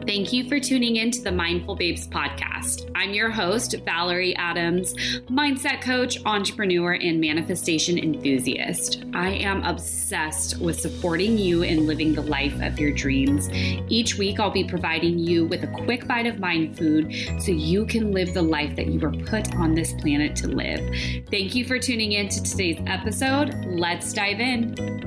Thank you for tuning in to the Mindful Babes podcast. I'm your host, Valerie Adams, mindset coach, entrepreneur, and manifestation enthusiast. I am obsessed with supporting you in living the life of your dreams. Each week, I'll be providing you with a quick bite of mind food so you can live the life that you were put on this planet to live. Thank you for tuning in to today's episode. Let's dive in.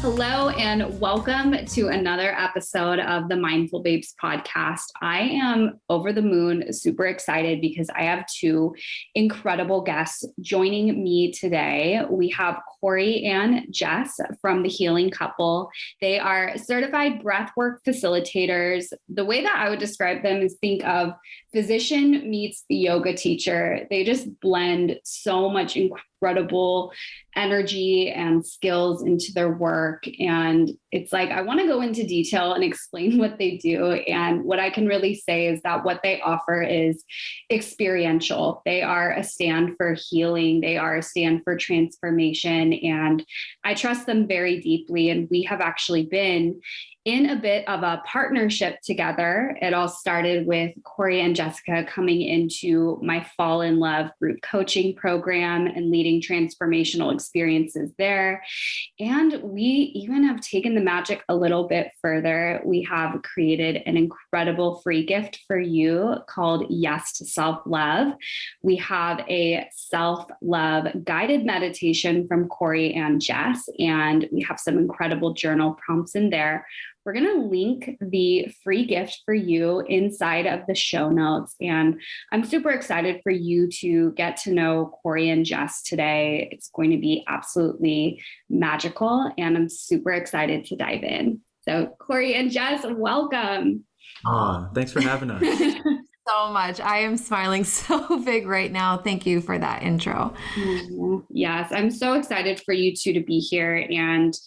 Hello and welcome to another episode of the Mindful Babes podcast. I am over the moon, super excited because I have two incredible guests joining me today. We have Corey and Jess from The Healing Couple. They are certified breathwork facilitators. The way that I would describe them is think of physician meets the yoga teacher. They just blend so much incredible energy and skills into their work. And it's like, I want to go into detail and explain what they do. And what I can really say is that what they offer is experiential. They are a stand for healing. They are a stand for transformation. And I trust them very deeply. And we have actually been in a bit of a partnership together. It all started with Corey and Jessica coming into my Fall in Love group coaching program and leading transformational experiences there. And we even have taken the magic a little bit further. We have created an incredible free gift for you called Yes to Self-Love. We have a self-love guided meditation from Corey and Jess, and we have some incredible journal prompts in there. We're going to link the free gift for you inside of the show notes. And I'm super excited for you to get to know Corey and Jess today. It's going to be absolutely magical, and I'm super excited to dive in. So Corey and Jess, welcome. Thanks for having us. So much. I am smiling so big right now. Thank you for that intro. Yes, I'm so excited for you two to be here. And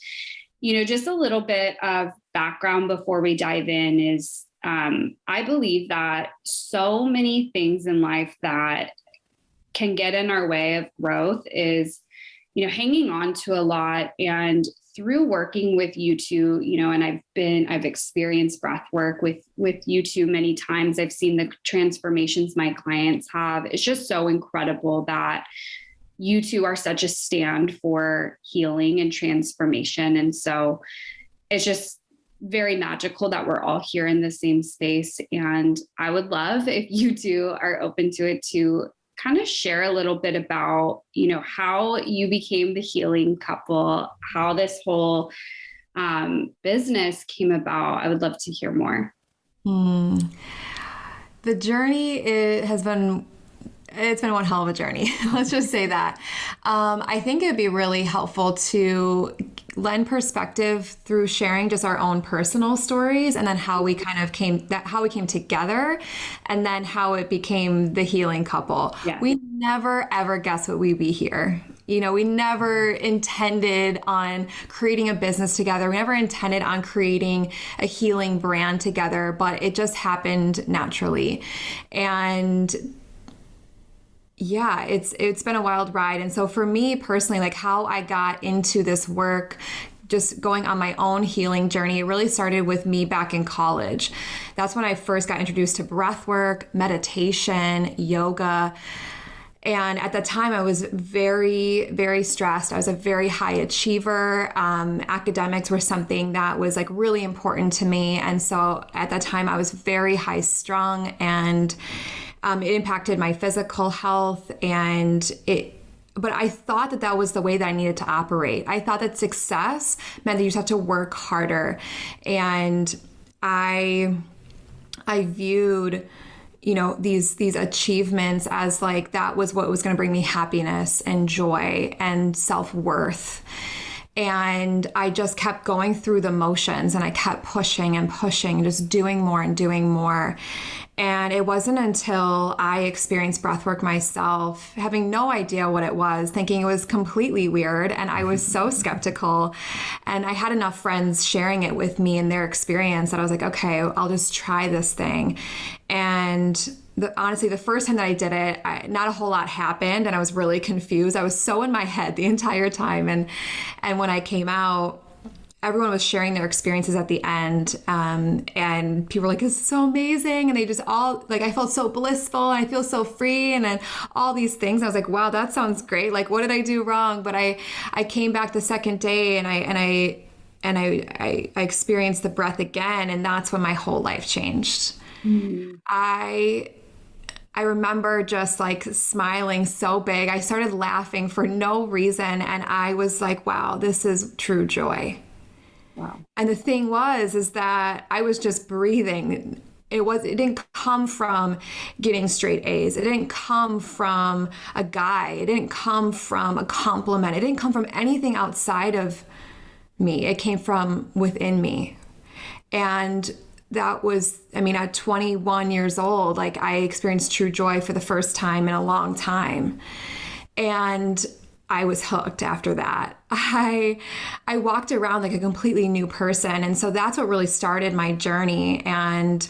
just a little bit of background before we dive in is I believe that so many things in life that can get in our way of growth is, hanging on to a lot. And through working with you two, and I've experienced breath work with you two many times. I've seen the transformations my clients have. It's just so incredible that you two are such a stand for healing and transformation. And so it's just very magical that we're all here in the same space. And I would love if you two are open to it to kind of share a little bit about, how you became the Healing Couple, how this whole business came about. I would love to hear more. The journey it's been one hell of a journey. Let's just say that. I think it'd be really helpful to lend perspective through sharing just our own personal stories, and then how we came together, and then how it became the Healing Couple. Yeah. We never ever guessed what we'd be here. We never intended on creating a business together. We never intended on creating a healing brand together, but it just happened naturally. And yeah, it's been a wild ride. And so for me personally, like how I got into this work, just going on my own healing journey, it really started with me back in college. That's when I first got introduced to breath work, meditation, yoga. And at the time I was very, very stressed. I was a very high achiever. Academics were something that was like really important to me. And so at that time I was very high strung, and it impacted my physical health, but I thought that was the way that I needed to operate. I thought that success meant that you just have to work harder. And I viewed, these achievements as like, that was what was going to bring me happiness and joy and self-worth. And I just kept going through the motions, and I kept pushing and pushing, just doing more and doing more. And it wasn't until I experienced breathwork myself, having no idea what it was, thinking it was completely weird. And I was so skeptical. And I had enough friends sharing it with me and their experience that I was like, okay, I'll just try this thing. And honestly, the first time that I did it, not a whole lot happened, and I was really confused. I was so in my head the entire time. And when I came out, everyone was sharing their experiences at the end. And people were like, this is so amazing. And they just all like, I felt so blissful and I feel so free. And then all these things. I was like, wow, that sounds great. Like, what did I do wrong? But I came back the second day and I experienced the breath again. And that's when my whole life changed. I remember just like smiling so big. I started laughing for no reason. And I was like, wow, this is true joy. Wow. And the thing is that I was just breathing. It didn't come from getting straight A's. It didn't come from a guy. It didn't come from a compliment. It didn't come from anything outside of me. It came from within me. And that was, at 21 years old, like I experienced true joy for the first time in a long time. And I was hooked after that. I walked around like a completely new person. And so that's what really started my journey. And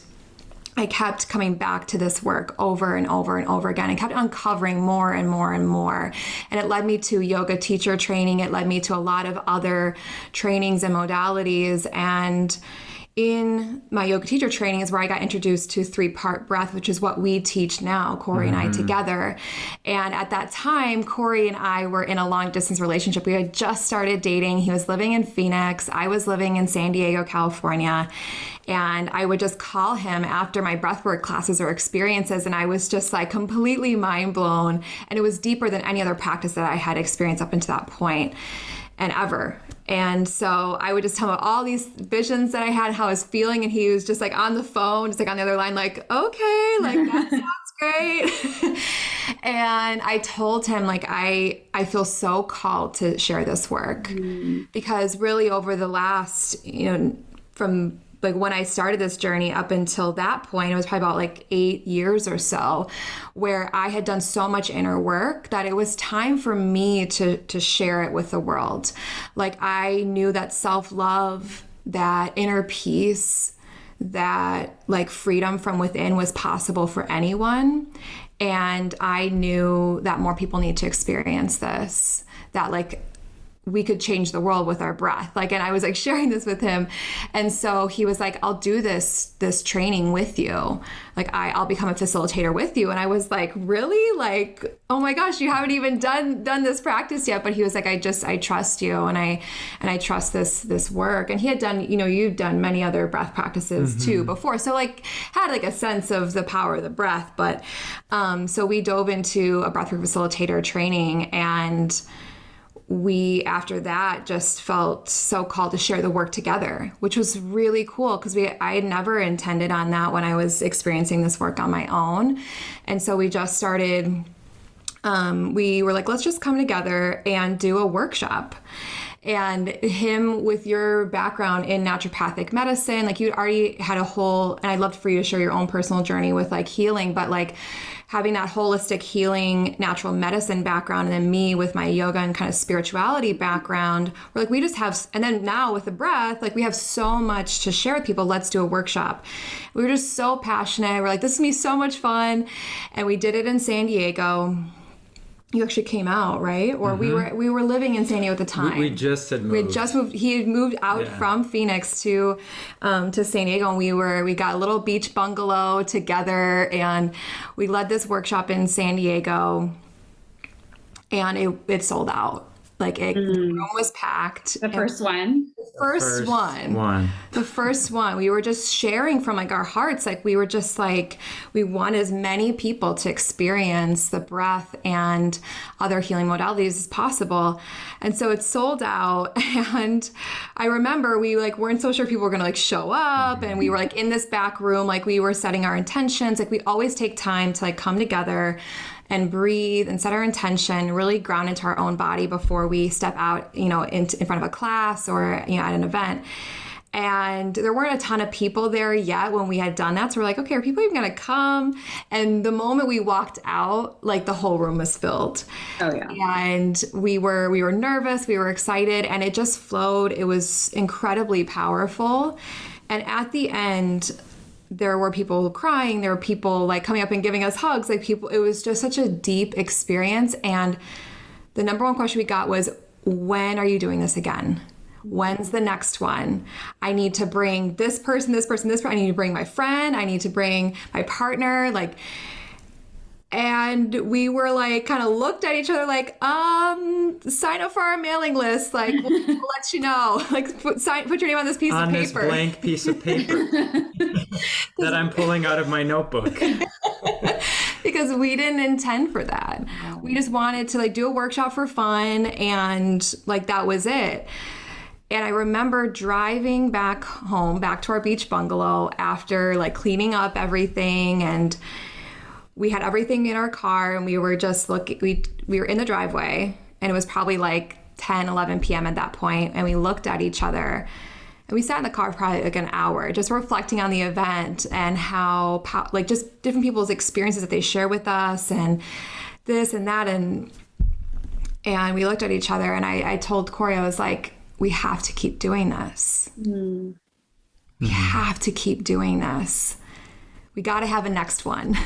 I kept coming back to this work over and over and over again. I kept uncovering more and more and more. And it led me to yoga teacher training. It led me to a lot of other trainings and modalities. And in my yoga teacher training is where I got introduced to 3-part breath, which is what we teach now, Corey and I together. And at that time, Corey and I were in a long distance relationship. We had just started dating. He was living in Phoenix. I was living in San Diego, California. And I would just call him after my breathwork classes or experiences. And I was just like completely mind blown. And it was deeper than any other practice that I had experienced up until that point and ever. And so I would just tell him all these visions that I had, how I was feeling. And he was just like on the phone, just like on the other line, like, okay, like that sounds great. And I told him like, I feel so called to share this work because really over the last, from like when I started this journey up until that point, it was probably about like 8 years or so, where I had done so much inner work that it was time for me to share it with the world. Like I knew that self-love, that inner peace, that like freedom from within was possible for anyone. And I knew that more people need to experience this, that like we could change the world with our breath. Like, and I was like sharing this with him. And so he was like, I'll do this training with you. Like I'll become a facilitator with you. And I was like, really? Like, oh my gosh, you haven't even done this practice yet. But he was like, I trust you. And I trust this work. And he had done, you've done many other breath practices too before. So like had like a sense of the power of the breath. But, so we dove into a breathwork facilitator training, and we, after that, just felt so called to share the work together, which was really cool because I had never intended on that when I was experiencing this work on my own. And so we just started, we were like, let's just come together and do a workshop. And him, with your background in naturopathic medicine, like you'd already had a whole, and I'd love for you to share your own personal journey with like healing, but like having that holistic healing natural medicine background, and then me with my yoga and kind of spirituality background, we're like, we just have, and then now with the breath, like we have so much to share with people. Let's do a workshop. We were just so passionate. We're like, this is gonna be so much fun. And we did it in San Diego. You actually came out, right? Or we were living in San Diego at the time. We just had moved. We had just moved. He had moved out from Phoenix to San Diego, and we got a little beach bungalow together, and we led this workshop in San Diego, and it sold out. Like the room was packed. The first one. The first one. We were just sharing from like our hearts. Like we were just like, we want as many people to experience the breath and other healing modalities as possible. And so it sold out. And I remember we like weren't so sure people were gonna like show up. And we were like in this back room, like we were setting our intentions. Like we always take time to like come together and breathe and set our intention, really ground into our own body before we step out, in front of a class or, at an event. And there weren't a ton of people there yet when we had done that. So we're like, okay, are people even going to come? And the moment we walked out, like the whole room was filled. Oh yeah. And we were nervous, we were excited, and it just flowed. It was incredibly powerful. And at the end, there were people crying. There were people like coming up and giving us hugs. Like people, it was just such a deep experience. And the number one question we got was, when are you doing this again? When's the next one? I need to bring this person, this person, this person. I need to bring my friend. I need to bring my partner. Like, and we were like, kind of looked at each other like, sign up for our mailing list. Like, we'll let you know. Like, put your name on this piece of paper. On this blank piece of paper that I'm pulling out of my notebook. Because we didn't intend for that. We just wanted to like do a workshop for fun, and like that was it. And I remember driving back home, back to our beach bungalow after like cleaning up everything, and we had everything in our car, and we were just looking, we were in the driveway, and it was probably like 10, 11 p.m. at that point, and we looked at each other. And we sat in the car for probably like an hour, just reflecting on the event and how, like, just different people's experiences that they share with us, and this and that. And we looked at each other, and I told Corey, I was like, we have to keep doing this. Mm. We have to keep doing this. We got to have a next one.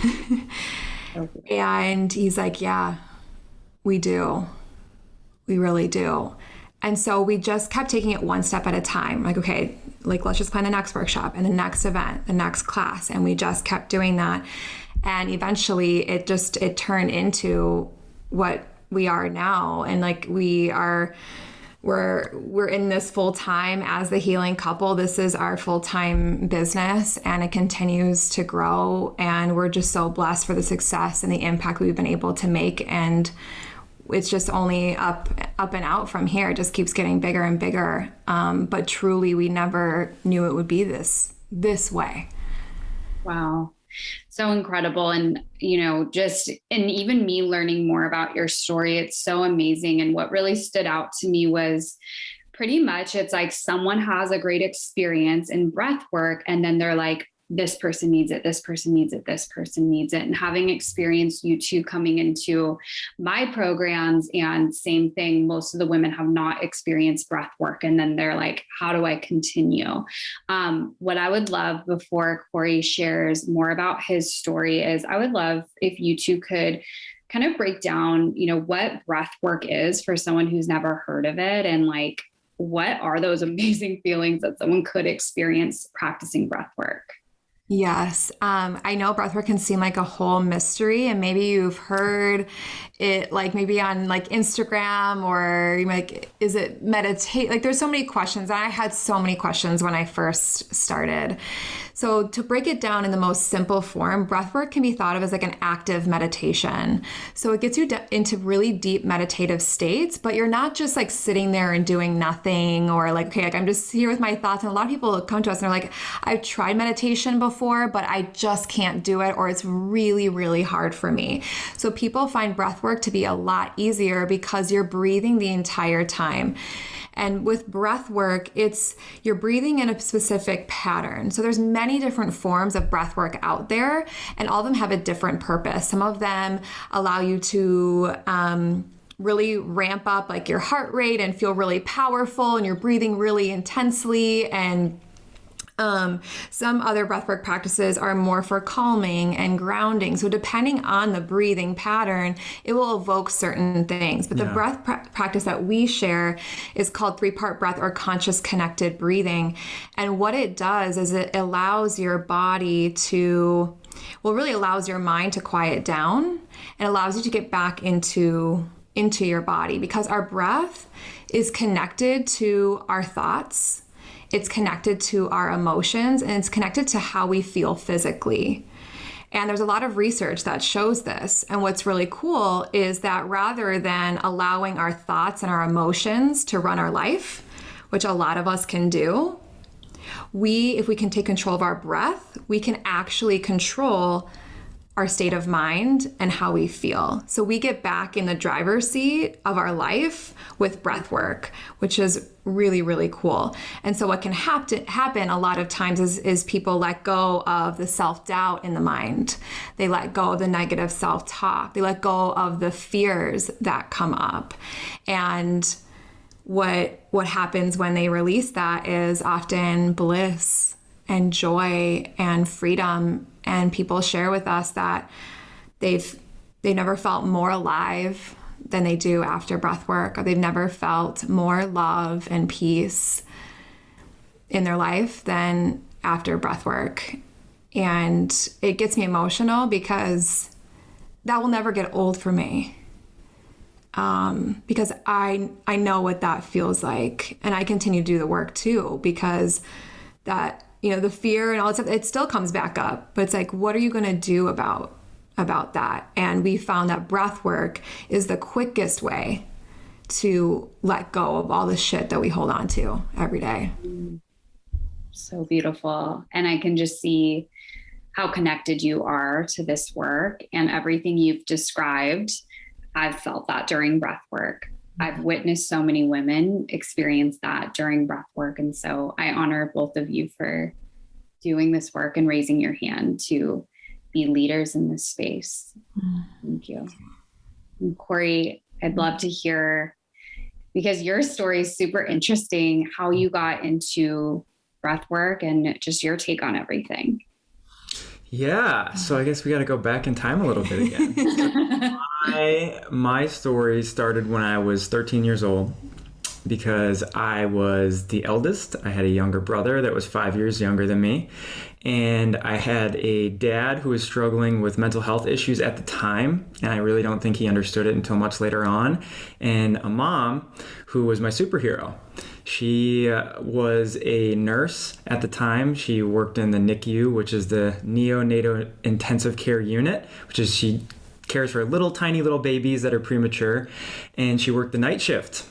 Okay. And he's like, yeah, we do. We really do. And so we just kept taking it one step at a time. Like, okay, like let's just plan the next workshop and the next event, the next class. And we just kept doing that. And eventually it turned into what we are now. And like we're in this full time as the healing couple. This is our full-time business, and it continues to grow. And we're just so blessed for the success and the impact we've been able to make. And it's just only up and out from here. It just keeps getting bigger and bigger. But truly, we never knew it would be this way. Wow. So incredible. And, and even me learning more about your story, it's so amazing. And what really stood out to me was pretty much, it's like someone has a great experience in breath work, and then they're like, this person needs it, this person needs it, this person needs it. And having experienced you two coming into my programs, and same thing, most of the women have not experienced breath work. And then they're like, how do I continue? What I would love, before Corey shares more about his story, is I would love if you two could kind of break down, what breath work is for someone who's never heard of it. And like, what are those amazing feelings that someone could experience practicing breath work? Yes. I know breathwork can seem like a whole mystery, and maybe you've heard it like maybe on like Instagram, or like, is it meditate? Like there's so many questions. I had so many questions when I first started. So to break it down in the most simple form, breathwork can be thought of as like an active meditation. So it gets you into really deep meditative states, but you're not just like sitting there and doing nothing, or like, okay, like I'm just here with my thoughts. And a lot of people come to us and they're like, I've tried meditation before, but I just can't do it, or it's really, really hard for me. So people find breathwork to be a lot easier because you're breathing the entire time. And with breath work, you're breathing in a specific pattern. So there's many different forms of breath work out there, and all of them have a different purpose. Some of them allow you to really ramp up like your heart rate and feel really powerful, and you're breathing really intensely. And some other breathwork practices are more for calming and grounding. So depending on the breathing pattern, it will evoke certain things. But the breath practice that we share is called 3-part breath, or conscious connected breathing. And what it does is it allows your body to, really allows your mind to quiet down, and allows you to get back into your body, because our breath is connected to our thoughts. It's connected to our emotions, and it's connected to how we feel physically. And there's a lot of research that shows this. And what's really cool is that rather than allowing our thoughts and our emotions to run our life, which a lot of us can do, if we can take control of our breath, we can actually control our state of mind and how we feel. So we get back in the driver's seat of our life with breath work, which is really, really cool. And so what can happen a lot of times is people let go of the self-doubt in the mind. They let go of the negative self-talk. They let go of the fears that come up. And what happens when they release that is often bliss and joy and freedom. And people share with us that they've never felt more alive than they do after breath work. They've never felt more love and peace in their life than after breath work. And it gets me emotional because that will never get old for me. Because I know what that feels like, and I continue to do the work too, because that, the fear and all that stuff, it still comes back up, but it's like, what are you going to do about that? And we found that breath work is the quickest way to let go of all the shit that we hold on to every day. So beautiful. And I can just see how connected you are to this work, and everything you've described. I've felt that during breath work. I've witnessed so many women experience that during breath work. And so I honor both of you for doing this work and raising your hand to be leaders in this space. Thank you. And Corey, I'd love to hear, because your story is super interesting, how you got into breath work and just your take on everything. Yeah, so I guess we got to go back in time a little bit again. My story started when I was 13 years old, because I was the eldest. I had a younger brother that was 5 years younger than me. And I had a dad who was struggling with mental health issues at the time. And I really don't think he understood it until much later on. And a mom who was my superhero. She was a nurse at the time. She worked in the NICU, which is the neonatal intensive care unit, which is she cares for tiny little babies that are premature. And she worked the night shift.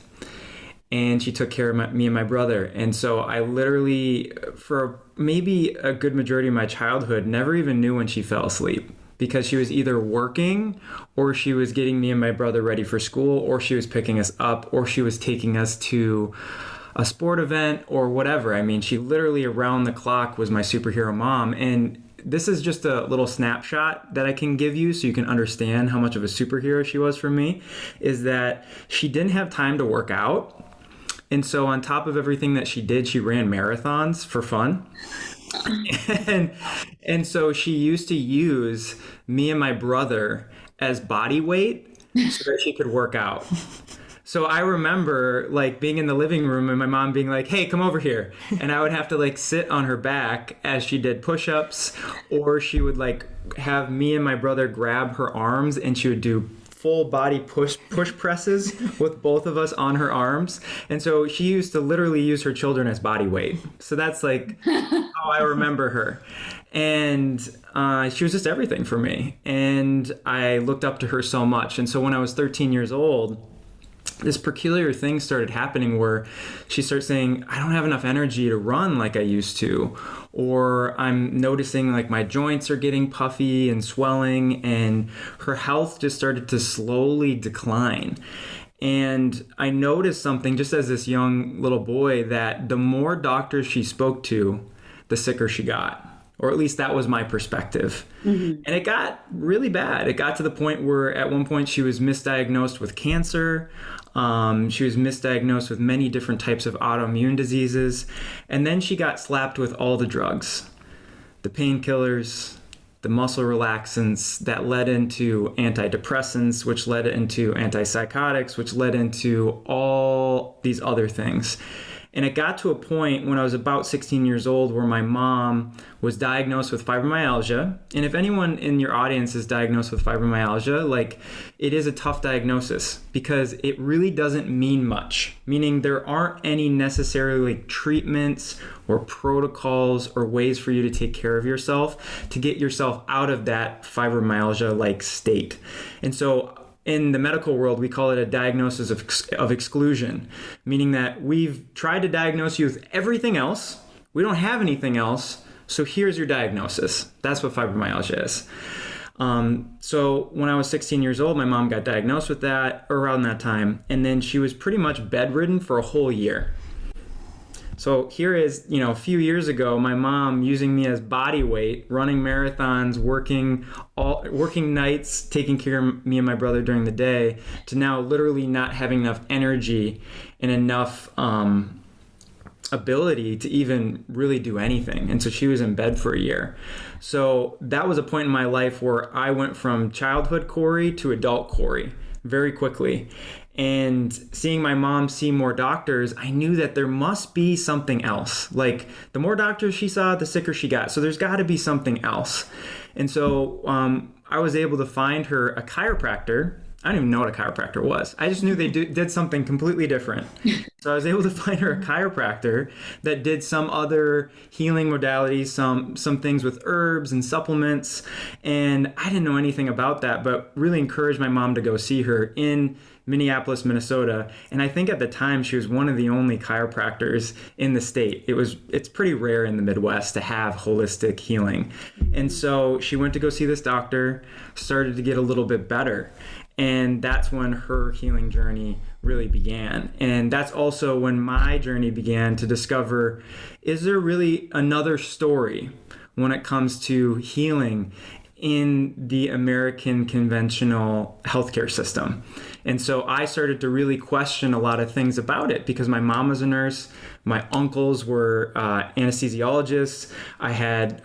And she took care of me and my brother. And so I literally, for maybe a good majority of my childhood, never even knew when she fell asleep, because she was either working, or she was getting me and my brother ready for school, or she was picking us up, or she was taking us to a sport event or whatever. I mean, she literally around the clock was my superhero mom. And this is just a little snapshot that I can give you so you can understand how much of a superhero she was for me, is that she didn't have time to work out. And so on top of everything that she did, she ran marathons for fun. And so she used to use me and my brother as body weight so that she could work out. So I remember being in the living room and my mom being like, hey, come over here. And I would have to sit on her back as she did push-ups, or she would have me and my brother grab her arms and she would do full body push presses with both of us on her arms. And so she used to literally use her children as body weight. So that's how I remember her. And she was just everything for me. And I looked up to her so much. And so when I was 13 years old, this peculiar thing started happening where she started saying, I don't have enough energy to run like I used to. Or I'm noticing my joints are getting puffy and swelling, and her health just started to slowly decline. And I noticed something just as this young little boy, that the more doctors she spoke to, the sicker she got. Or at least that was my perspective. Mm-hmm. And it got really bad. It got to the point where at one point she was misdiagnosed with cancer. She was misdiagnosed with many different types of autoimmune diseases. And then she got slapped with all the drugs, the painkillers, the muscle relaxants that led into antidepressants, which led into antipsychotics, which led into all these other things. And it got to a point when I was about 16 years old where my mom was diagnosed with fibromyalgia. And if anyone in your audience is diagnosed with fibromyalgia, it is a tough diagnosis because it really doesn't mean much. Meaning there aren't any necessarily treatments or protocols or ways for you to take care of yourself to get yourself out of that fibromyalgia-like state. And so in the medical world, we call it a diagnosis of exclusion, meaning that we've tried to diagnose you with everything else. We don't have anything else. So here's your diagnosis. That's what fibromyalgia is. So when I was 16 years old, my mom got diagnosed with that around that time. And then she was pretty much bedridden for a whole year. So here is, a few years ago, my mom using me as body weight, running marathons, working nights, taking care of me and my brother during the day, to now literally not having enough energy and enough ability to even really do anything. And so she was in bed for a year. So that was a point in my life where I went from childhood Corey to adult Corey. very quickly. And seeing my mom see more doctors, I knew that there must be something else. Like, the more doctors she saw, the sicker she got. So there's got to be something else. And so I was able to find her a chiropractor. I don't even know what a chiropractor was. I just knew they did something completely different. So I was able to find her a chiropractor that did some other healing modalities, some things with herbs and supplements. And I didn't know anything about that, but really encouraged my mom to go see her in Minneapolis, Minnesota. And I think at the time she was one of the only chiropractors in the state. It's pretty rare in the Midwest to have holistic healing. And so she went to go see this doctor, started to get a little bit better. And that's when her healing journey really began. And that's also when my journey began to discover, is there really another story when it comes to healing in the American conventional healthcare system? And so I started to really question a lot of things about it, because my mom was a nurse, my uncles were anesthesiologists, I had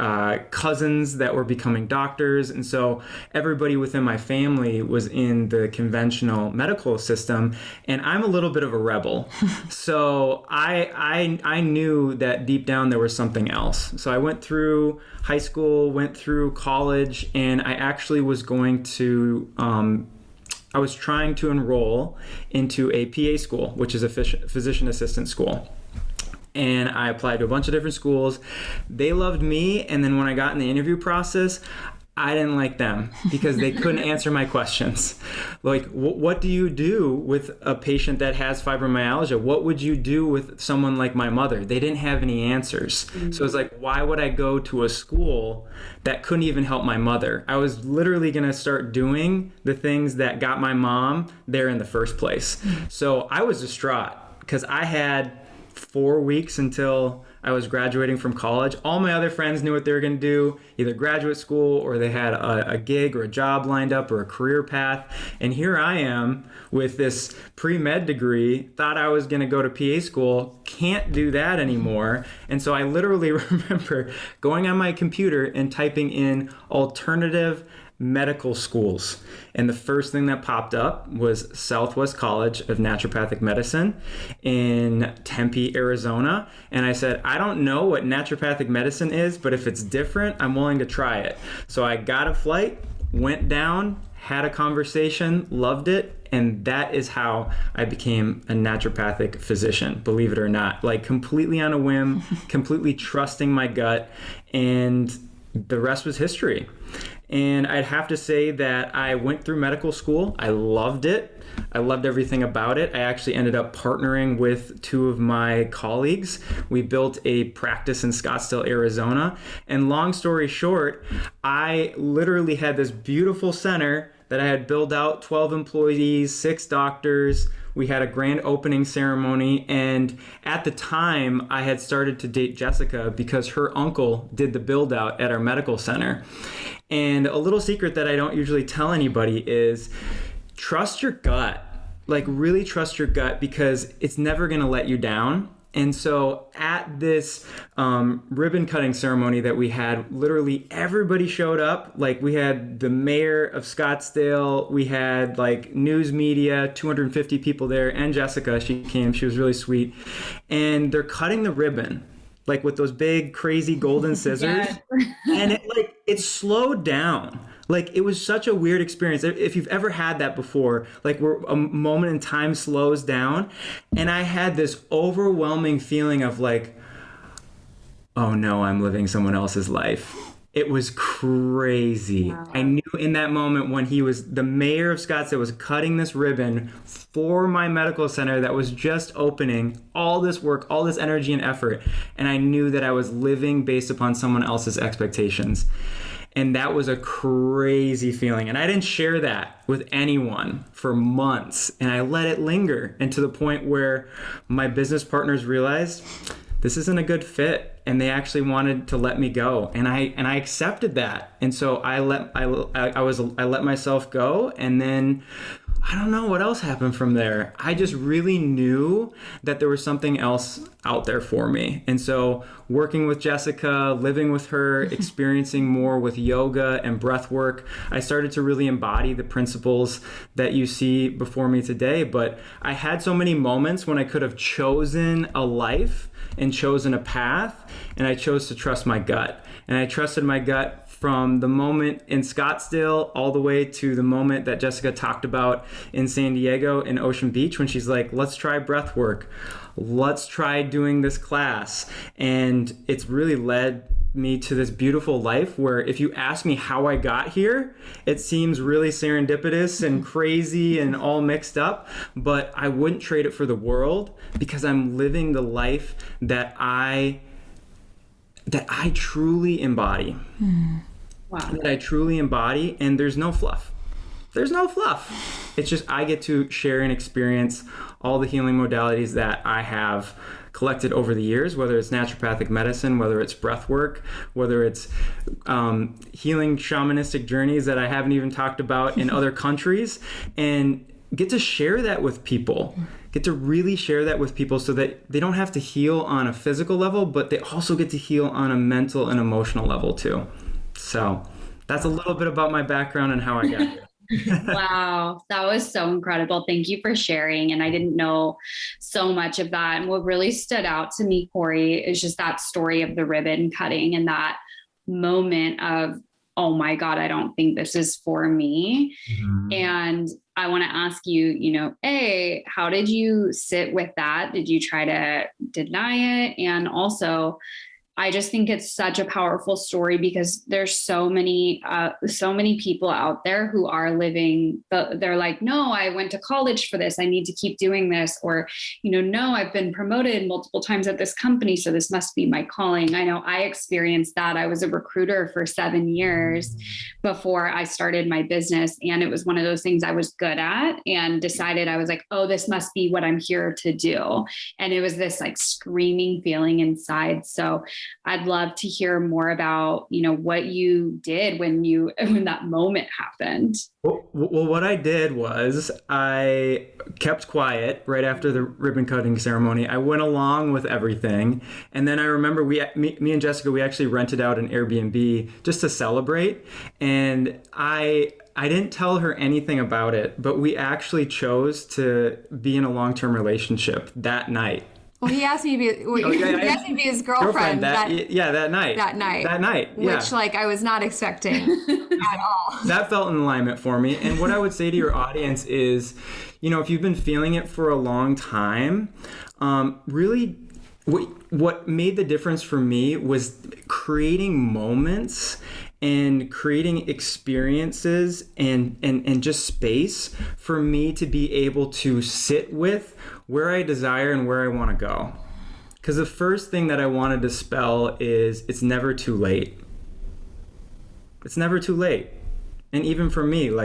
cousins that were becoming doctors, and so everybody within my family was in the conventional medical system, and I'm a little bit of a rebel. So I knew that deep down there was something else. So I went through high school, went through college, and I actually was going to I was trying to enroll into a PA school, which is a physician assistant school. And I applied to a bunch of different schools. They loved me. And then when I got in the interview process, I didn't like them because they couldn't answer my questions. Like, what do you do with a patient that has fibromyalgia? What would you do with someone like my mother? They didn't have any answers. So it's like, why would I go to a school that couldn't even help my mother? I was literally going to start doing the things that got my mom there in the first place. So I was distraught because I had 4 weeks until I was graduating from college. All my other friends knew what they were going to do, either graduate school or they had a gig or a job lined up or a career path. And here I am with this pre-med degree, thought I was going to go to PA school, can't do that anymore. And so I literally remember going on my computer and typing in alternative medical schools. And the first thing that popped up was Southwest College of Naturopathic Medicine in Tempe, Arizona. And I said, I don't know what naturopathic medicine is, but if it's different, I'm willing to try it. So I got a flight, went down, had a conversation, loved it. And that is how I became a naturopathic physician, believe it or not. Like, completely on a whim, completely trusting my gut, and the rest was history. And I'd have to say that I went through medical school. I loved it. I loved everything about it. I actually ended up partnering with 2 of my colleagues. We built a practice in Scottsdale, Arizona. And long story short, I literally had this beautiful center that I had built out, 12 employees, 6 doctors. We had a grand opening ceremony, and at the time I had started to date Jessica because her uncle did the build out at our medical center. And a little secret that I don't usually tell anybody is trust your gut. Like, really trust your gut, because it's never going to let you down. And so at this ribbon cutting ceremony that we had, literally everybody showed up. Like, we had the mayor of Scottsdale, we had like news media, 250 people there, and Jessica, she came, she was really sweet. And they're cutting the ribbon, like with those big crazy golden scissors. And it slowed down. Like, it was such a weird experience. If you've ever had that before, like where a moment in time slows down. And I had this overwhelming feeling of like, oh no, I'm living someone else's life. It was crazy. Wow. I knew in that moment when the mayor of Scottsdale was cutting this ribbon for my medical center that was just opening, all this work, all this energy and effort. And I knew that I was living based upon someone else's expectations. And that was a crazy feeling. And I didn't share that with anyone for months. And I let it linger, and to the point where my business partners realized this isn't a good fit. And they actually wanted to let me go. And I accepted that. And so I let myself go. And then I don't know what else happened from there. I just really knew that there was something else out there for me. And so working with Jessica, living with her, experiencing more with yoga and breath work, I started to really embody the principles that you see before me today. But I had so many moments when I could have chosen a life and chosen a path, and I chose to trust my gut. And I trusted my gut from the moment in Scottsdale all the way to the moment that Jessica talked about in San Diego in Ocean Beach, when she's like, let's try breath work. Let's try doing this class. And it's really led me to this beautiful life where if you ask me how I got here, it seems really serendipitous and crazy and all mixed up, but I wouldn't trade it for the world, because I'm living the life that I truly embody. Wow. That I truly embody, and there's no fluff. There's no fluff. It's just I get to share and experience all the healing modalities that I have collected over the years, whether it's naturopathic medicine, whether it's breath work, whether it's healing shamanistic journeys that I haven't even talked about in other countries, and get to share that with people. Get to really share that with people so that they don't have to heal on a physical level, but they also get to heal on a mental and emotional level too. So that's a little bit about my background and how I got here. Wow, that was so incredible. Thank you for sharing. And I didn't know so much of that. And what really stood out to me, Corey, is just that story of the ribbon cutting and that moment of, oh my God, I don't think this is for me. Mm-hmm. And I want to ask you, A, how did you sit with that? Did you try to deny it? And also, I just think it's such a powerful story because there's so many people out there who are living, they're like, no, I went to college for this. I need to keep doing this. Or, no, I've been promoted multiple times at this company, so this must be my calling. I know I experienced that. I was a recruiter for 7 years before I started my business. And it was one of those things I was good at and decided I was like, oh, this must be what I'm here to do. And it was this like screaming feeling inside. So I'd love to hear more about, what you did when that moment happened. Well, what I did was I kept quiet right after the ribbon cutting ceremony. I went along with everything. And then I remember me and Jessica, we actually rented out an Airbnb just to celebrate. And I didn't tell her anything about it, but we actually chose to be in a long-term relationship that night. Well, he asked me to be his girlfriend that night. Which I was not expecting at all. That felt in alignment for me. And what I would say to your audience is, if you've been feeling it for a long time, really what made the difference for me was creating moments and creating experiences and just space for me to be able to sit with where I desire and where I want to go. Because the first thing that I want to dispel is it's never too late. It's never too late. And even for me,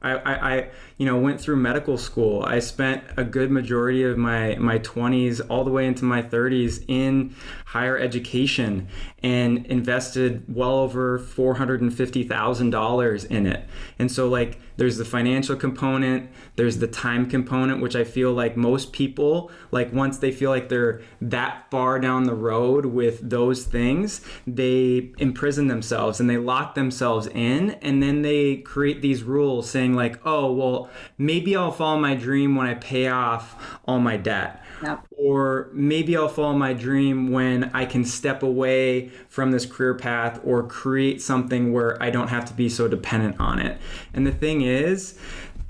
I went through medical school. I spent a good majority of my 20s all the way into my 30s in higher education and invested well over $450,000 in it. And so there's the financial component, there's the time component, which I feel like most people, once they feel like they're that far down the road with those things, they imprison themselves and they lock themselves in, and then they create these rules saying oh, well, maybe I'll follow my dream when I pay off all my debt. Yep. Or maybe I'll follow my dream when I can step away from this career path or create something where I don't have to be so dependent on it. And the thing is,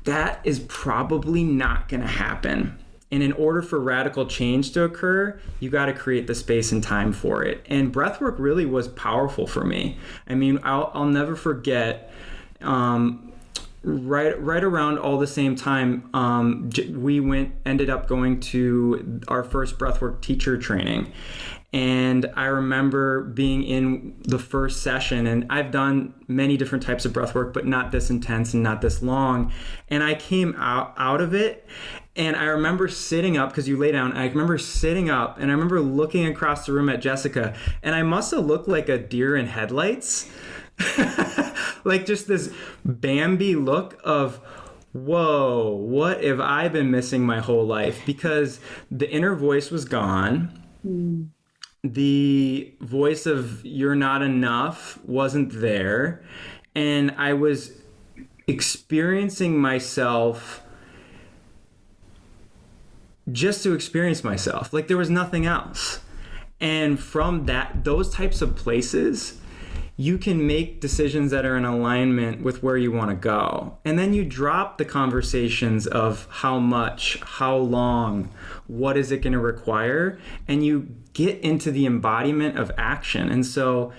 that is probably not going to happen. And in order for radical change to occur, you got to create the space and time for it. And breathwork really was powerful for me. I mean, I'll never forget, right around all the same time, we ended up going to our first breathwork teacher training. And I remember being in the first session, and I've done many different types of breathwork, but not this intense and not this long. And I came out of it, and I remember sitting up, because you lay down, I remember sitting up, and I remember looking across the room at Jessica, and I must have looked like a deer in headlights. Just this Bambi look of, whoa, what have I been missing my whole life? Because the inner voice was gone. The voice of you're not enough wasn't there. And I was experiencing myself just to experience myself. Like there was nothing else. And from those types of places, you can make decisions that are in alignment with where you want to go. And then you drop the conversations of how much, how long, what is it going to require, and you get into the embodiment of action. And so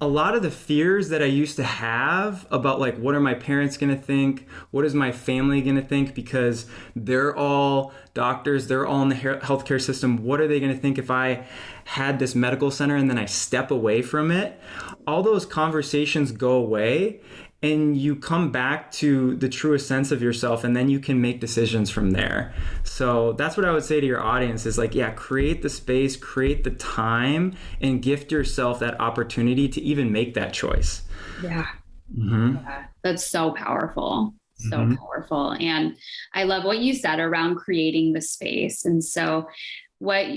a lot of the fears that I used to have about like, what are my parents going to think? What is my family going to think? Because they're all doctors, they're all in the healthcare system. What are they going to think if I had this medical center and then I step away from it? All those conversations go away and you come back to the truest sense of yourself, and then you can make decisions from there. So that's what I would say to your audience is like, yeah, create the space, create the time, and gift yourself that opportunity to even make that choice. Yeah. Yeah. That's so powerful. So powerful. And I love what you said around creating the space. And so what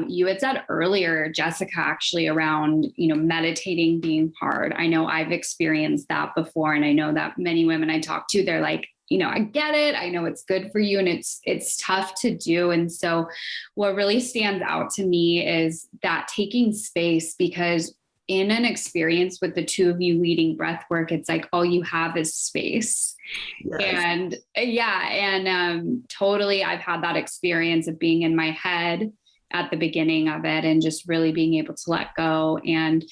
you had said earlier, Jessica, actually around, meditating being hard. I know I've experienced that before. And I know that many women I talk to, they're like, I get it. I know it's good for you and it's tough to do. And so what really stands out to me is that taking space, because in an experience with the two of you leading breath work, it's like all you have is space. Yes. And totally, I've had that experience of being in my head at the beginning of it and just really being able to let go. And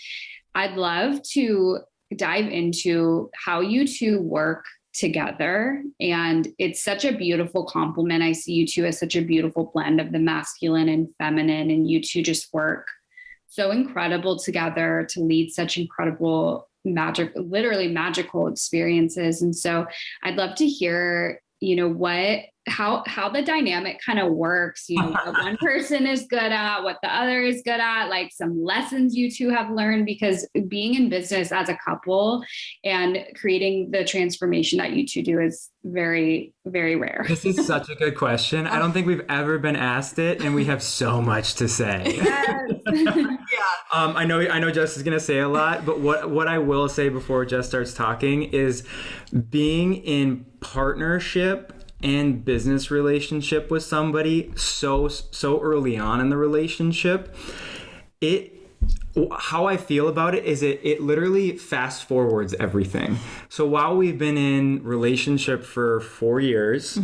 I'd love to dive into how you two work together. And it's such a beautiful complement. I see you two as such a beautiful blend of the masculine and feminine, and you two just work so incredible together to lead such incredible literally magical experiences. And so I'd love to hear, how the dynamic kind of works, what one person is good at, what the other is good at, like some lessons you two have learned, because being in business as a couple and creating the transformation that you two do is very, very rare. This is such a good question. I don't think we've ever been asked it, and we have so much to say. Yes. I know Jess is going to say a lot, but what I will say before Jess starts talking is being in partnership and business relationship with somebody so early on in the relationship, how I feel about it is it literally fast forwards everything. So while we've been in relationship for 4 years,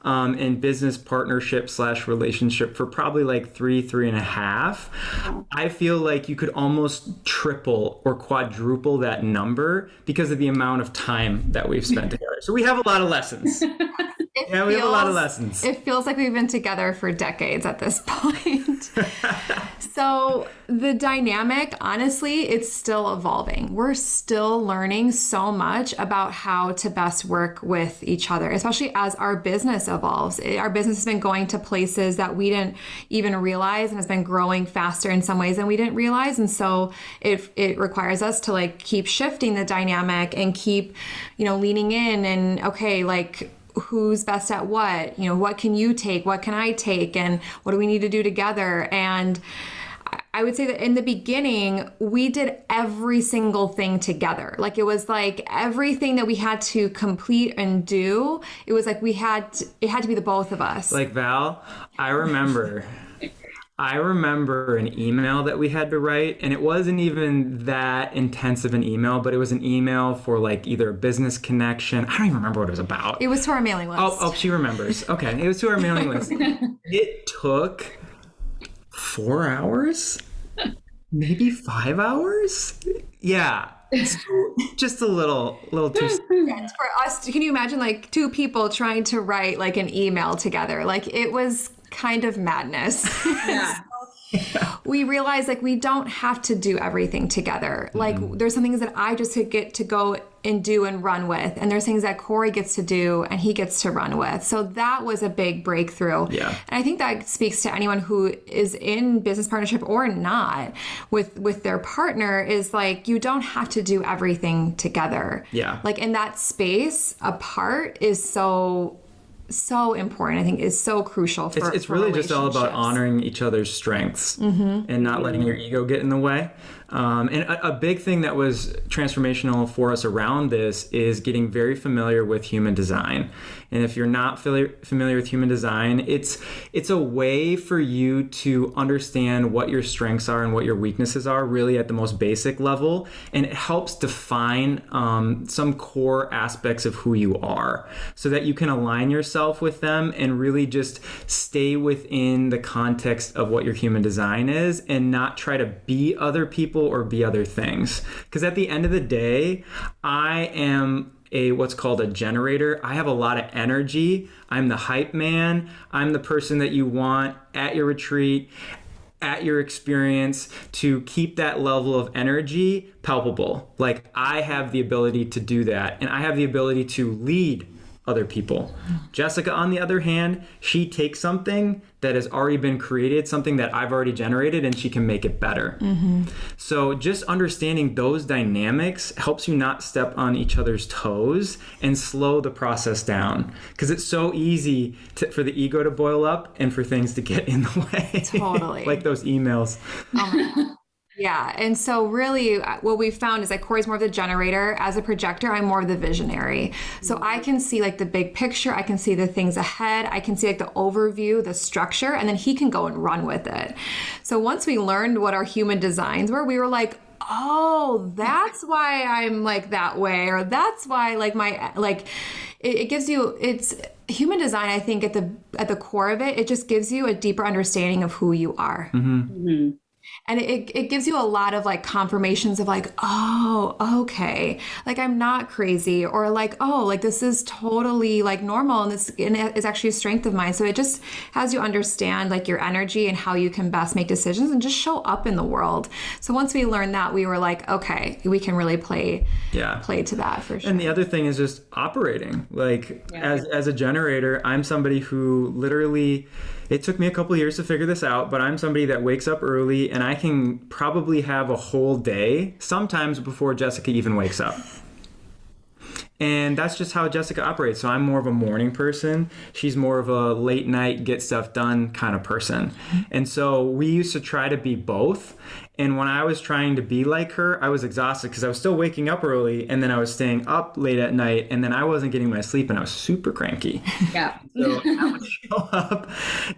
and business partnership / relationship for probably like 3.5, I feel like you could almost triple or quadruple that number because of the amount of time that we've spent together. So we have a lot of lessons. We have a lot of lessons. It feels like we've been together for decades at this point. So the dynamic, honestly, it's still evolving. We're still learning so much about how to best work with each other, especially as our business evolves. Our business has been going to places that we didn't even realize, and has been growing faster in some ways than we didn't realize. And so it requires us to like keep shifting the dynamic and keep, leaning in and okay, like, who's best at what, what can you take, what can I take, and what do we need to do together? And I would say that in the beginning, we did every single thing together. Like it was like everything that we had to complete and do, it was like it had to be the both of us. Like Val, I remember an email that we had to write, and it wasn't even that intense of an email, but it was an email for like either a business connection. I don't even remember what it was about. It was to our mailing list. Oh, she remembers. Okay. It was to our mailing list. It took 4 hours, maybe 5 hours. Yeah. Just a little too. For us, can you imagine like two people trying to write like an email together? Like it was kind of madness. Yeah. We realized like we don't have to do everything together. Like there's some things that I just get to go and do and run with. And there's things that Corey gets to do and he gets to run with. So that was a big breakthrough. Yeah. And I think that speaks to anyone who is in business partnership or not with their partner, is like, you don't have to do everything together. Yeah. Like in that space apart is so important. I think is so crucial for It's for really just all about relationships. honoring each other's strengths and not letting your ego get in the way. And a big thing that was transformational for us around this is getting very familiar with human design. And if you're not familiar with human design, it's a way for you to understand what your strengths are and what your weaknesses are, really at the most basic level. And it helps define some core aspects of who you are so that you can align yourself with them and really just stay within the context of what your human design is and not try to be other people or be other things. Because at the end of the day, I am what's called a generator. I have a lot of energy. I'm the hype man. I'm the person that you want at your retreat, at your experience, to keep that level of energy palpable. Like, I have the ability to do that, and I have the ability to lead other people. Jessica, on the other hand, she takes something that has already been created, something that I've already generated, and she can make it better. So just understanding those dynamics helps you not step on each other's toes and slow the process down. Because it's so easy for the ego to boil up and for things to get in the way. Totally. Like those emails. Yeah. And so really what we found is that Corey's more of the generator. As a projector, I'm more of the visionary. So I can see like the big picture. I can see the things ahead. I can see like the overview, the structure, and then he can go and run with it. So once we learned what our human designs were, we were like, oh, that's why I'm like that way. Or that's why like it gives you, it's human design. I think at the core of it, it just gives you a deeper understanding of who you are. And it gives you a lot of like confirmations of like, oh, okay, like I'm not crazy, or like, oh, like this is totally like normal, and this is actually a strength of mine. So it just has you understand like your energy and how you can best make decisions and just show up in the world. So once we learned that, we were like, okay, we can really play to that for sure. And the other thing is just operating. Like as a generator, I'm somebody who literally, it took me a couple of years to figure this out, but I'm somebody that wakes up early and I can probably have a whole day, sometimes before Jessica even wakes up. And that's just how Jessica operates. So I'm more of a morning person. She's more of a late night, get stuff done kind of person. And so we used to try to be both. And when I was trying to be like her, I was exhausted because I was still waking up early and then I was staying up late at night and then I wasn't getting my sleep and I was super cranky. Yeah. So that would show up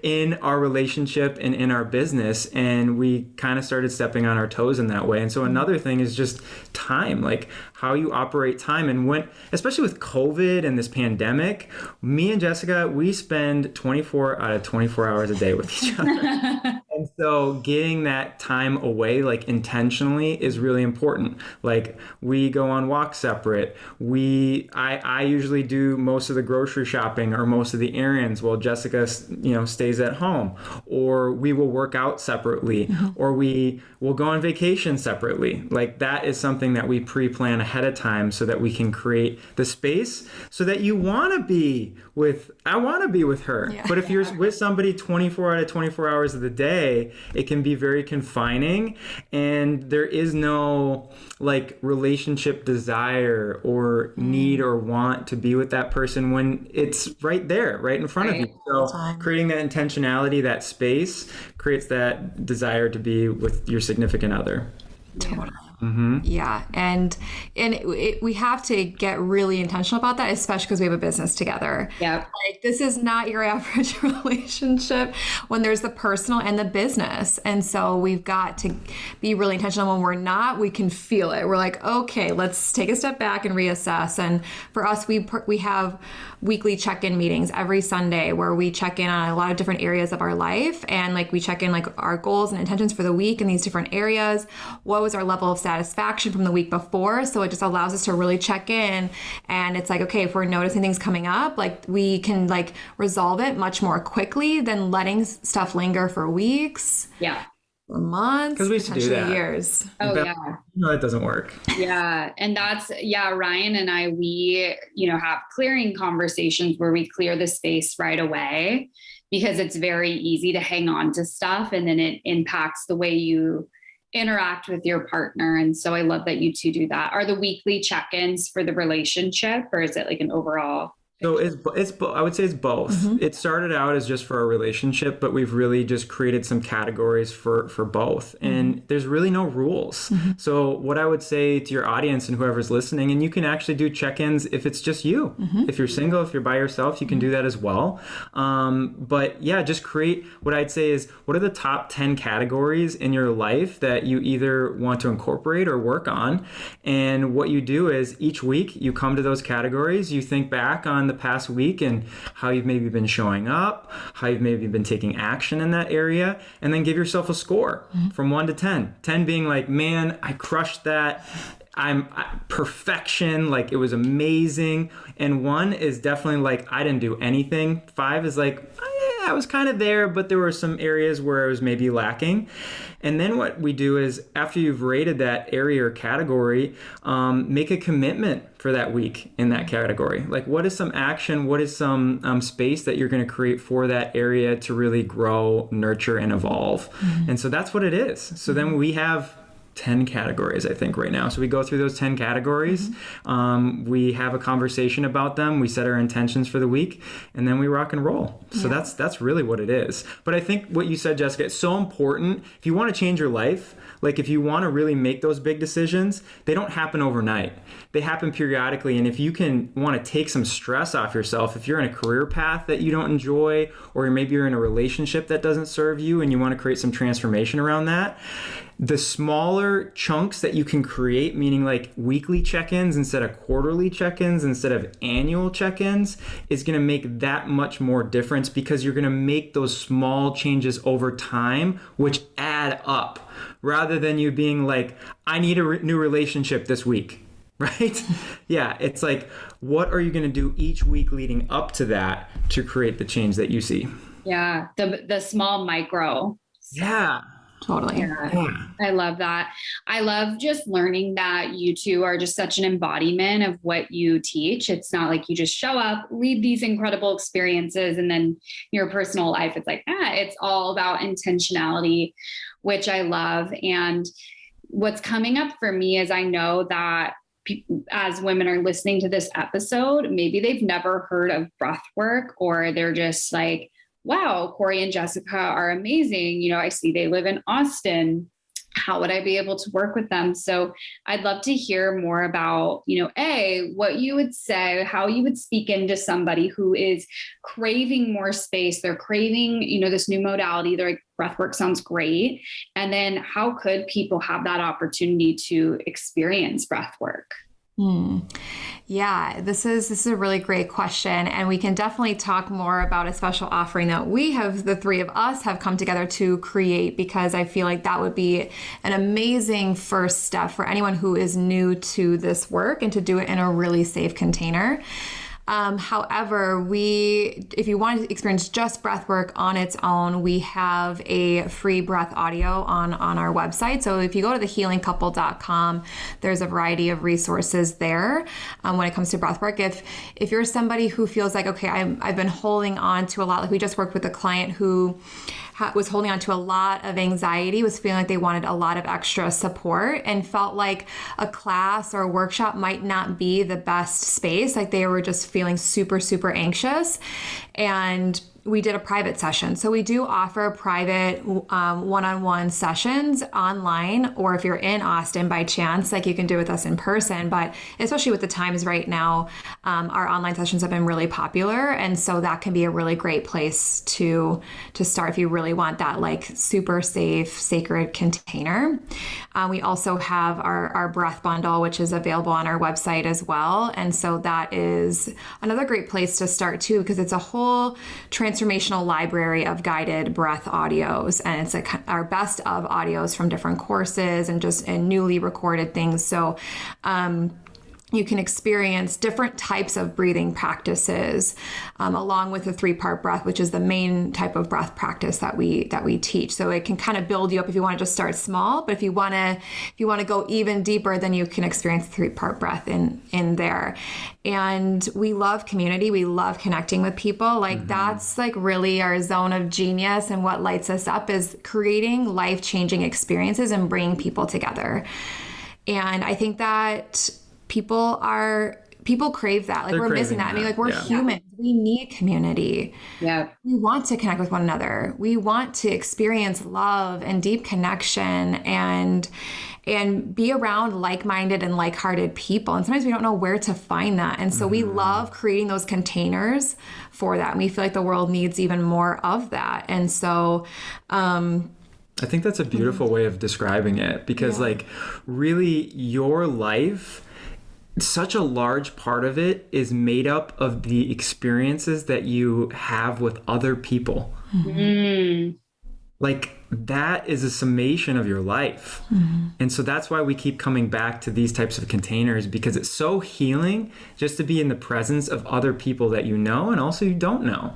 in our relationship and in our business, and we kind of started stepping on our toes in that way. And so another thing is just time, like how you operate time. And when, especially with COVID and this pandemic, me and Jessica, we spend 24 out of 24 hours a day with each other. And so getting that time away, like intentionally, is really important. Like we go on walks separate. I usually do most of the grocery shopping or most of the errands while Jessica, stays at home. Or we will work out separately, or we will go on vacation separately. Like that is something that we pre-plan ahead of time so that we can create the space so that you want to be with. I want to be with her. Yeah. But if you're with somebody 24 out of 24 hours of the day, it can be very confining, and there is no like relationship desire or need or want to be with that person when it's right there, right in front of you. So creating that intentionality, that space, creates that desire to be with your significant other. Totally. Yeah. And we have to get really intentional about that, especially because we have a business together. Yeah. Like this is not your average relationship when there's the personal and the business. And so we've got to be really intentional. When we're not, we can feel it. We're like, okay, let's take a step back and reassess. And for us, we have weekly check-in meetings every Sunday where we check in on a lot of different areas of our life. And like we check in like our goals and intentions for the week in these different areas. What was our level of satisfaction from the week before? So it just allows us to really check in, and it's like, okay, if we're noticing things coming up, like we can like resolve it much more quickly than letting stuff linger for weeks. Yeah. For months, 'Cause we used to do potentially that. years. Oh, But, yeah. no, that doesn't work. Yeah. And Ryan and I, we, have clearing conversations where we clear the space right away because it's very easy to hang on to stuff and then it impacts the way you interact with your partner. And so I love that you two do that. Are the weekly check-ins for the relationship or is it like an overall? So I would say it's both. Mm-hmm. It started out as just for a relationship, but we've really just created some categories for both. Mm-hmm. And there's really no rules. So what I would say to your audience and whoever's listening, and you can actually do check-ins if it's just you. Mm-hmm. If you're single, if you're by yourself, you can do that as well. But yeah, just create what I'd say is what are the top 10 categories in your life that you either want to incorporate or work on. And what you do is each week you come to those categories, you think back on the past week and how you've maybe been showing up, how you've maybe been taking action in that area, and then give yourself a score from 1 to 10. 10 being like, man, I crushed that. I'm perfection, like it was amazing. And 1 is definitely like, I didn't do anything. 5 is like, I was kind of there, but there were some areas where I was maybe lacking. And then what we do is after you've rated that area or category, make a commitment for that week in that category. Like what is some action, what is some space that you're going to create for that area to really grow, nurture, and evolve. And so that's what it is. So then we have 10 categories, I think, right now. So we go through those 10 categories. We have a conversation about them. We set our intentions for the week, and then we rock and roll. So that's really what it is. But I think what you said, Jessica, it's so important. If you want to change your life, like if you want to really make those big decisions, they don't happen overnight. They happen periodically. And if you can want to take some stress off yourself, if you're in a career path that you don't enjoy, or maybe you're in a relationship that doesn't serve you and you want to create some transformation around that, the smaller chunks that you can create, meaning like weekly check-ins instead of quarterly check-ins, instead of annual check-ins, is going to make that much more difference because you're going to make those small changes over time, which add up, rather than you being like, I need a new relationship this week. Right? Yeah. It's like, what are you going to do each week leading up to that to create the change that you see? Yeah. The small micro. Yeah. Totally. Yeah. I love that. I love just learning that you two are just such an embodiment of what you teach. It's not like you just show up, lead these incredible experiences, and then your personal life, it's like, it's all about intentionality, which I love. And what's coming up for me is I know that as women are listening to this episode, maybe they've never heard of breath work, or they're just like, wow, Corey and Jessica are amazing. I see they live in Austin. How would I be able to work with them? So I'd love to hear more about, what you would say, how you would speak into somebody who is craving more space. They're craving, this new modality. They're like, breathwork sounds great. And then how could people have that opportunity to experience breathwork? Yeah, this is a really great question. And we can definitely talk more about a special offering that the 3 of us have come together to create, because I feel like that would be an amazing first step for anyone who is new to this work and to do it in a really safe container. However, if you want to experience just breath work on its own, we have a free breath audio on our website. So if you go to thehealingcouple.com, there's a variety of resources there when it comes to breath work. If you're somebody who feels like, okay, I've been holding on to a lot, like we just worked with a client who was holding on to a lot of anxiety, was feeling like they wanted a lot of extra support, and felt like a class or a workshop might not be the best space. Like they were just feeling super, super anxious. And we did a private session. So we do offer private one-on-one sessions online, or if you're in Austin by chance, like you can do with us in person. But especially with the times right now, our online sessions have been really popular. And so that can be a really great place to start if you really want that like super safe, sacred container. We also have our breath bundle, which is available on our website as well. And so that is another great place to start too, because it's a whole transformational library of guided breath audios, and it's our best of audios from different courses and newly recorded things. So you can experience different types of breathing practices, along with the 3-part breath, which is the main type of breath practice that we teach. So it can kind of build you up if you want to just start small, but if you want to go even deeper, then you can experience the 3-part breath in there. And we love community. We love connecting with people. Like that's like really our zone of genius, and what lights us up is creating life-changing experiences and bringing people together. And I think that people crave that. Like They're we're missing that. I mean, like we're humans. We need community. Yeah. We want to connect with one another. We want to experience love and deep connection and be around like-minded and like-hearted people. And sometimes we don't know where to find that. And so we love creating those containers for that. And we feel like the world needs even more of that. And so, I think that's a beautiful way of describing it, because like really your life, such a large part of it is made up of the experiences that you have with other people. Like that is a summation of your life. And so that's why we keep coming back to these types of containers, because it's so healing just to be in the presence of other people that you know and also you don't know.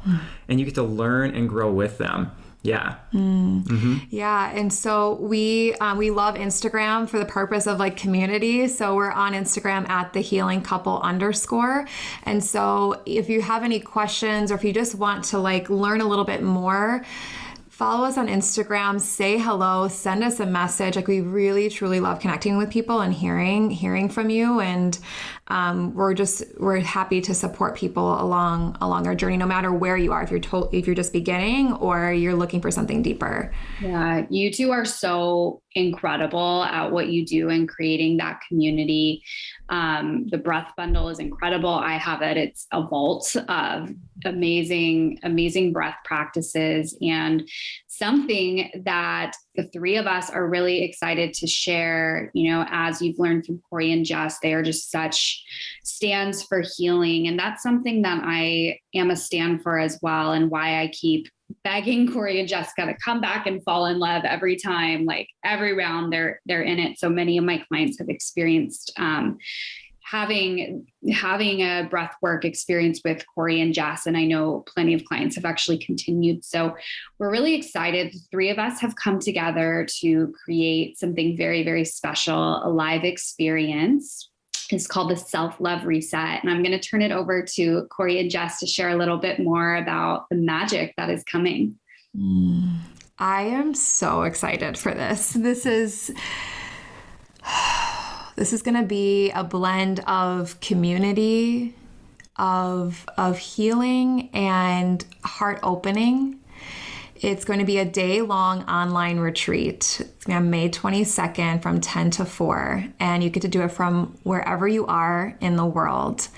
And you get to learn and grow with them. Yeah. Yeah. And so we love Instagram for the purpose of like community. So we're on Instagram at @thehealingcouple_. And so if you have any questions, or if you just want to like learn a little bit more, follow us on Instagram, say hello, send us a message. Like we really, truly love connecting with people and hearing from you. And we're happy to support people along our journey, no matter where you are, if you're just beginning or you're looking for something deeper. Yeah, you two are so incredible at what you do in creating that community. The Breath Bundle is incredible. I have it. It's a vault of amazing breath practices, and something that the 3 of us are really excited to share. You know, as you've learned from Corey and Jess, they are just such stands for healing. And that's something that I am a stand for as well, and why I keep begging Corey and Jessica to come back and fall in love every time. Like every round they're in it. So many of my clients have experienced having a breath work experience with Corey and Jess. And I know plenty of clients have actually continued. So we're really excited. The 3 of us have come together to create something very, very special, a live experience. It's called the Self-Love Reset. And I'm going to turn it over to Corey and Jess to share a little bit more about the magic that is coming. I am so excited for this. This is going to be a blend of community, of healing and heart opening. It's going to be a day-long online retreat. It's going to be on May 22nd from 10 to 4, and you get to do it from wherever you are in the world.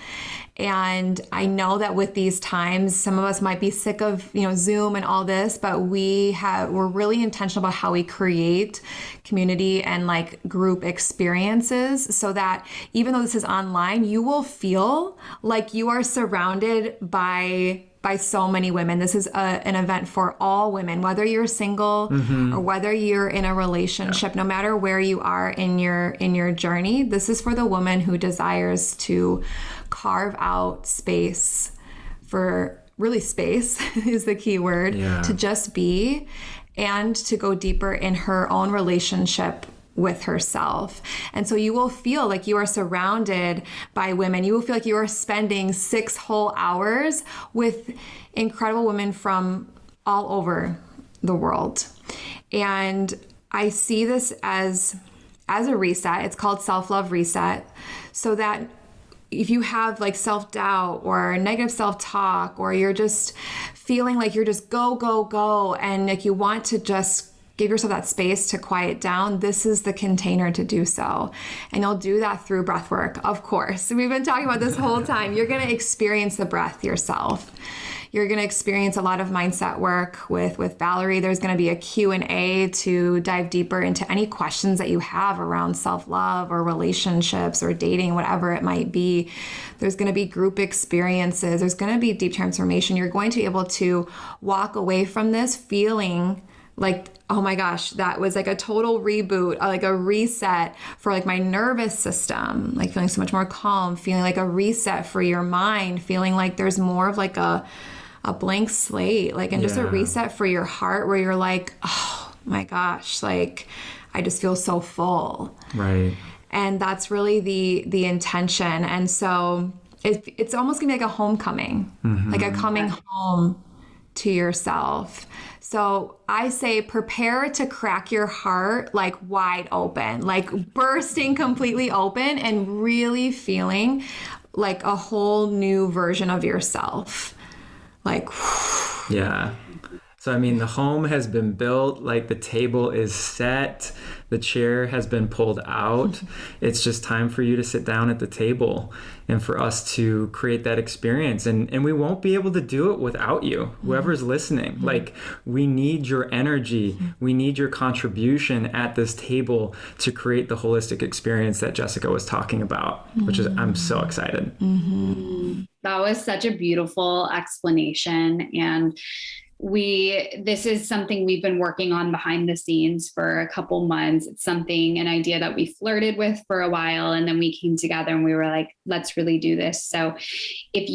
And I know that with these times, some of us might be sick of, Zoom and all this, but we're really intentional about how we create community and like group experiences, so that even though this is online, you will feel like you are surrounded by so many women. This is an event for all women, whether you're single or whether you're in a relationship, no matter where you are in your journey. This is for the woman who desires to carve out space is the key word, to just be, and to go deeper in her own relationship with herself. And so you will feel like you are surrounded by women. You will feel like you are spending 6 whole hours with incredible women from all over the world. And I see this as a reset. It's called Self-Love Reset, so that if you have like self-doubt or negative self-talk, or you're just feeling like you're just go, and like you want to just give yourself that space to quiet down, this is the container to do so. And you'll do that through breath work, of course. We've been talking about this whole time. You're going to experience the breath yourself. You're going to experience a lot of mindset work with Valerie. There's going to be a Q&A to dive deeper into any questions that you have around self-love or relationships or dating, whatever it might be. There's going to be group experiences. There's going to be deep transformation. You're going to be able to walk away from this feeling like, oh my gosh, that was like a total reboot, like a reset for like my nervous system, like feeling so much more calm, feeling like a reset for your mind, feeling like there's more of like a blank slate, like, and just a reset for your heart where you're like, oh my gosh, like I just feel so full. Right. And that's really the intention. And so it's almost gonna be like a homecoming, like a coming home to yourself. So I say prepare to crack your heart like wide open, like bursting completely open and really feeling like a whole new version of yourself. Like, yeah. So, I mean, the home has been built, like the table is set, the chair has been pulled out. It's just time for you to sit down at the table and for us to create that experience. And we won't be able to do it without you, whoever's listening. Like, we need your energy. We need your contribution at this table to create the holistic experience that Jessica was talking about, which is, I'm so excited. That was such a beautiful explanation. And this is something we've been working on behind the scenes for a couple months. It's an idea that we flirted with for a while, and then we came together and we were like, let's really do this. So if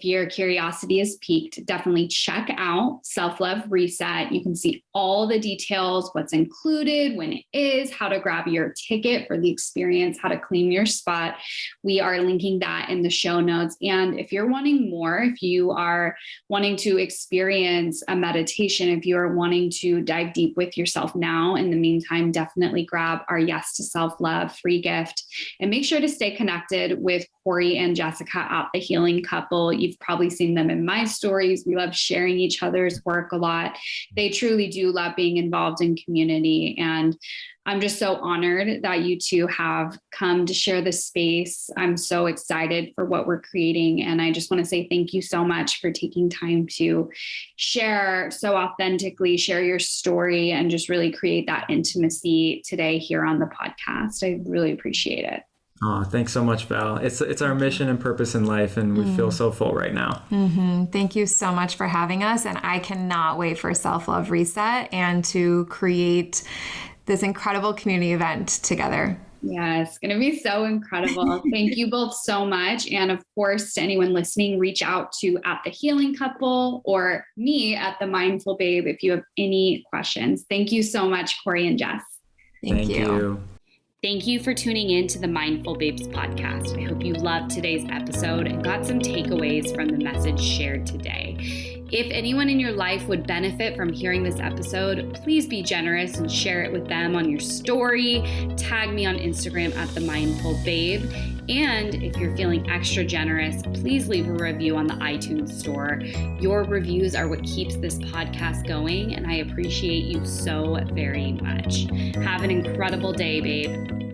your curiosity is piqued, definitely check out Self-Love Reset. You can see all the details, what's included, when it is, how to grab your ticket for the experience, how to claim your spot. We are linking that in the show notes. And if you're wanting more, if you are wanting to experience a meditation, if you are wanting to dive deep with yourself now, in the meantime, definitely grab our Yes to Self-Love free gift, and make sure to stay connected with Corey and Jessica at The Healing Couple. You've probably seen them in my stories. We love sharing each other's work a lot. They truly do love being involved in community. And I'm just so honored that you two have come to share this space. I'm so excited for what we're creating. And I just want to say thank you so much for taking time to share so authentically, share your story, and just really create that intimacy today here on the podcast. I really appreciate it. Oh, thanks so much, Val. It's our mission and purpose in life, and we feel so full right now. Thank you so much for having us, and I cannot wait for Self-Love Reset and to create this incredible community event together. Yeah, it's going to be so incredible. Thank you both so much. And of course, to anyone listening, reach out to at The Healing Couple or me at The Mindful Babe if you have any questions. Thank you so much, Corey and Jess. Thank you. Thank you for tuning in to the Mindful Babes podcast. I hope you loved today's episode and got some takeaways from the message shared today. If anyone in your life would benefit from hearing this episode, please be generous and share it with them on your story. Tag me on Instagram at The Mindful Babe. And if you're feeling extra generous, please leave a review on the iTunes store. Your reviews are what keeps this podcast going, and I appreciate you so very much. Have an incredible day, babe.